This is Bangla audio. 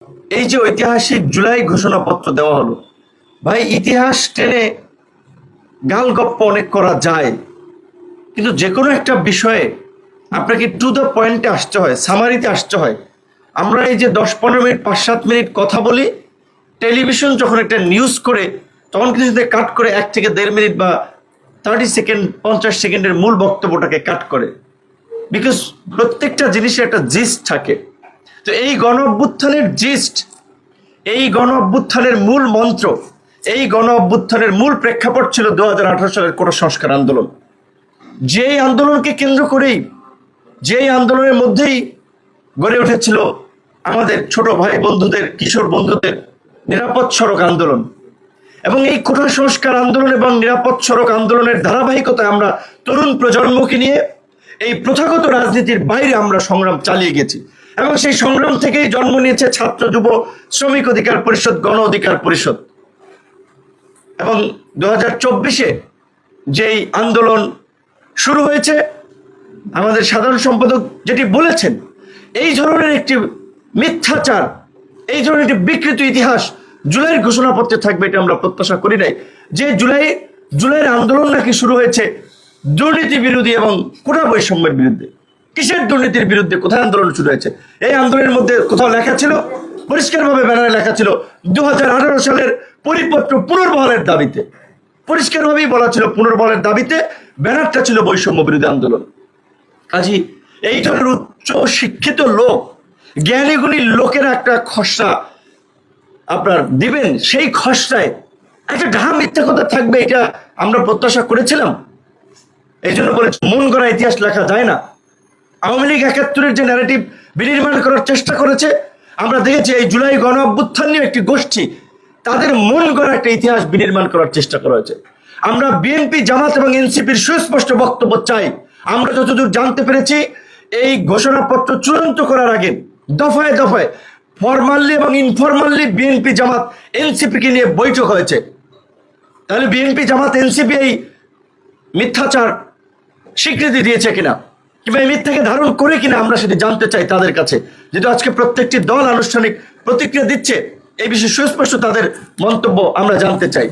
এই যে ঐতিহাসিক জুলাই ঘোষণাপত্র দেওয়া হলো, ভাই ইতিহাস টেনে গালগপ্প অনেক করা যায়, কিন্তু যে কোনো একটা বিষয়ে আপনাকে টু দ্য পয়েন্টে আসতে হয়, সামারিতে আসতে হয়। আমরা এই যে 10-15 মিনিট 5-7 মিনিট কথা বলি, টেলিভিশন যখন একটা নিউজ করে তখন কিন্তু কাট করে 1 থেকে 1.5 মিনিট বা 30 সেকেন্ড 50 সেকেন্ডের মূল বক্তব্যটাকে কাট করে, বিকজ প্রত্যেকটা জিনিসের একটা জিস্ট থাকে। তো এই গণ অভ্যুত্থানের জিস্ট, এই গণ অভ্যুত্থানের মূল মন্ত্র, এই গণ অভ্যুত্থানের মূল প্রেক্ষাপট ছিল 2018 সালের কোটা সংস্কার আন্দোলন। যেই আন্দোলনকে কেন্দ্র করেই, যেই আন্দোলনের মধ্যেই গড়ে উঠেছিল আমাদের ছোট ভাই বন্ধুদের, কিশোর বন্ধুদের নিরাপদ সড়ক আন্দোলন। এবং এই কোটা সংস্কার আন্দোলন এবং নিরাপদ সড়ক আন্দোলনের ধারাবাহিকতায় আমরা তরুণ প্রজন্মকে নিয়ে এই প্রথাগত রাজনীতির বাইরে আমরা সংগ্রাম চালিয়ে গেছি। এবং সেই সংগ্রাম থেকেই জন্ম নিয়েছে ছাত্র যুব শ্রমিক অধিকার পরিষদ, গণ অধিকার পরিষদ। এবং 2024-এ যেই আন্দোলন শুরু হয়েছে, আমাদের সাধারণ সম্পাদক যেটি বলেছেন, এই ধরনের একটি মিথ্যাচার, এই ধরনের একটি বিকৃত ইতিহাস জুলাইয়ের ঘোষণাপত্রে থাকবে, এটা আমরা প্রত্যাশা করি নাই। যে জুলাইয়ের আন্দোলন নাকি শুরু হয়েছে দুর্নীতি বিরোধী এবং কোটা বৈষম্যের বিরুদ্ধে। কিসের দুর্নীতির বিরুদ্ধে? কোথায় আন্দোলন শুরু হয়েছে? এই আন্দোলনের মধ্যে কোথাও লেখা ছিল, পরিষ্কারভাবে ব্যানারে লেখা ছিল 2018 সালের পরিপত্র পুনর্বহালের দাবিতে, পরিষ্কারভাবেই বলা ছিল পুনর্বহালের দাবিতে, ব্যানারটা ছিল বৈষম্য বিরোধী আন্দোলন। কাজী এই ধরনের উচ্চ শিক্ষিত লোক, জ্ঞানীগুণী লোকেরা একটা খসড়া আপনার দিবেন, সেই খসড়ায় একটা ঢাহা মিথ্যা কথা থাকবে, এটা আমরা প্রত্যাশা করেছিলাম। এই জন্য বলেছি মন গড়া ইতিহাস লেখা যায় না। আওয়ামী লীগ 71-এর যে ন্যারেটিভ বিনির্মাণ করার চেষ্টা করেছে, আমরা দেখেছি এই জুলাই গণ অভ্যুত্থান নিয়ে একটি গোষ্ঠী, তাদের মন গড়া একটা ইতিহাস বিনির্মাণ করার চেষ্টা করা হয়েছে। আমরা বিএনপি, জামাত এবং এনসিপির সুস্পষ্ট বক্তব্য চাই। আমরা যতদূর জানতে পেরেছি, এই ঘোষণাপত্র চূড়ান্ত করার আগে দফায় দফায় ফরমালি এবং ইনফরমালি বিএনপি, জামাত, এনসিপিকে নিয়ে বৈঠক হয়েছে। তাহলে বিএনপি, জামাত, এনসিপি এই মিথ্যাচার স্বীকৃতি দিয়েছে কিনা, কিংবা এই মিথ্যাকে ধারণ করে কিনা, আমরা সেটা জানতে চাই তাদের কাছে। যেহেতু আজকে প্রত্যেকটি দল আনুষ্ঠানিক প্রতিক্রিয়া দিচ্ছে, এই বিষয়ে সুস্পষ্ট তাদের মন্তব্য আমরা জানতে চাই।